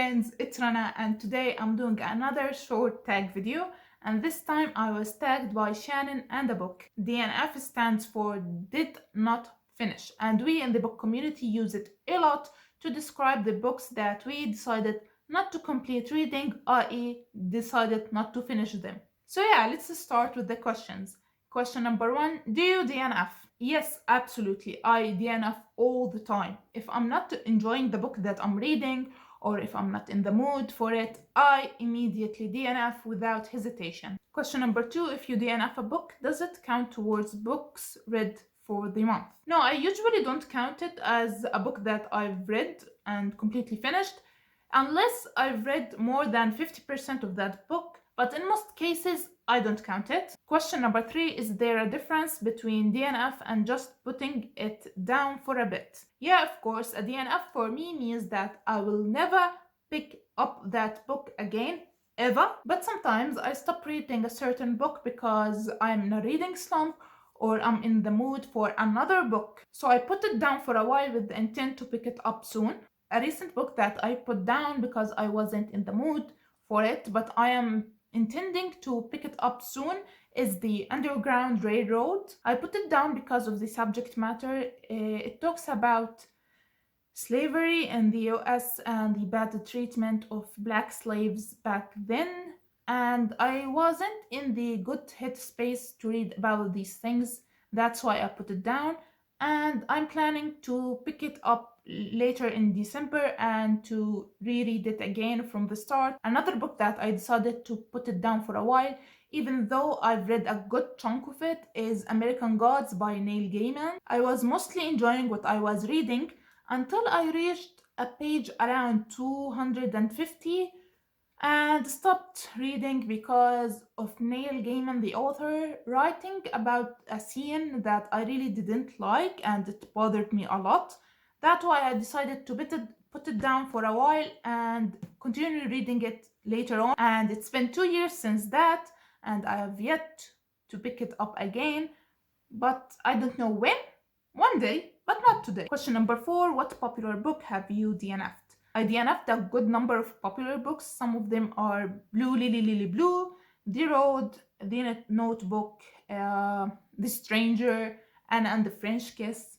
friends, it's Rana, and today I'm doing another short tag video, and this time I was tagged by Shannon and a book. DNF stands for Did Not Finish, and we in the book community use it a lot to describe the books that we decided not to complete reading, i.e. decided not to finish them. So yeah, let's start with the questions. Question number 1, do you DNF? Yes, absolutely. I DNF all the time. If I'm not enjoying the book that I'm reading, or if I'm not in the mood for it, I immediately DNF without hesitation. Question number 2, if you DNF a book, does it count towards books read for the month? No, I usually don't count it as a book that I've read and completely finished, unless I've read more than 50% of that book. But in most cases, I don't count it. Question number 3, is there a difference between DNF and just putting it down for a bit? Yeah, of course, a DNF for me means that I will never pick up that book again, ever. But sometimes I stop reading a certain book because I'm in a reading slump or I'm in the mood for another book. So I put it down for a while with the intent to pick it up soon. A recent book that I put down because I wasn't in the mood for it, but I am intending to pick it up soon, is The Underground Railroad. I put it down because of the subject matter. It talks about slavery in the US and the bad treatment of black slaves back then, and I wasn't in the good headspace to read about these things. That's why I put it down, and I'm planning to pick it up later in December and to reread it again from the start. Another book that I decided to put it down for a while, even though I've read a good chunk of it, is American Gods by Neil Gaiman. I was mostly enjoying what I was reading until I reached a page around 250 and stopped reading because of Neil Gaiman, the author, writing about a scene that I really didn't like and it bothered me a lot. That's why I decided to put it down for a while and continue reading it later on. And it's been 2 years since that, and I have yet to pick it up again, but I don't know when. One day, but not today. Question number 4, what popular book have you DNF'd? I DNF'd a good number of popular books. Some of them are Blue, Lily, Lily, Blue, The Road, The Notebook, The Stranger, Anna and the French Kiss.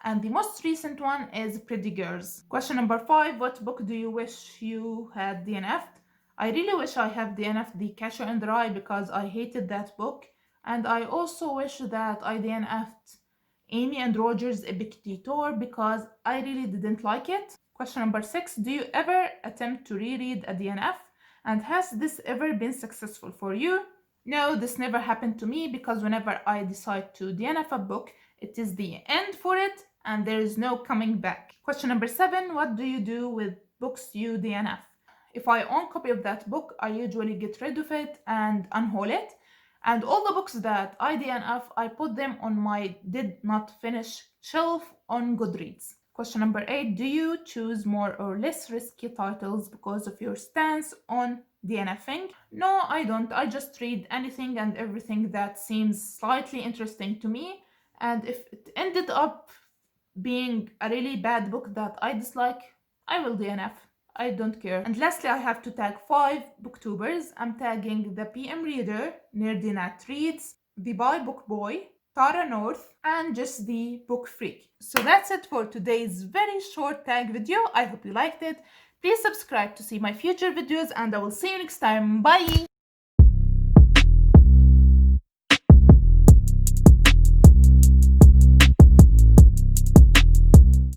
And the most recent one is Pretty Girls. Question number 5, what book do you wish you had DNF'd? I really wish I have DNF'd The Catcher in the Rye because I hated that book. And I also wish that I DNF'd Amy and Roger's Epic Detour because I really didn't like it. Question number 6, do you ever attempt to reread a DNF? And has this ever been successful for you? No, this never happened to me because whenever I decide to DNF a book, it is the end for it and there is no coming back. Question number 7, what do you do with books you DNF? If I own a copy of that book, I usually get rid of it and unhaul it. And all the books that I DNF, I put them on my did not finish shelf on Goodreads. Question number 8, do you choose more or less risky titles because of your stance on DNFing? No, I don't. I just read anything and everything that seems slightly interesting to me. And if it ended up being a really bad book that I dislike, I will DNF. I don't care. And lastly, I have to tag 5 booktubers. I'm tagging the PM Reader, NerdyNatReads, the Buy Book Boy, Tara North, and just the Book Freak. So that's it for today's very short tag video. I hope you liked it. Please subscribe to see my future videos and I will see you next time. Bye!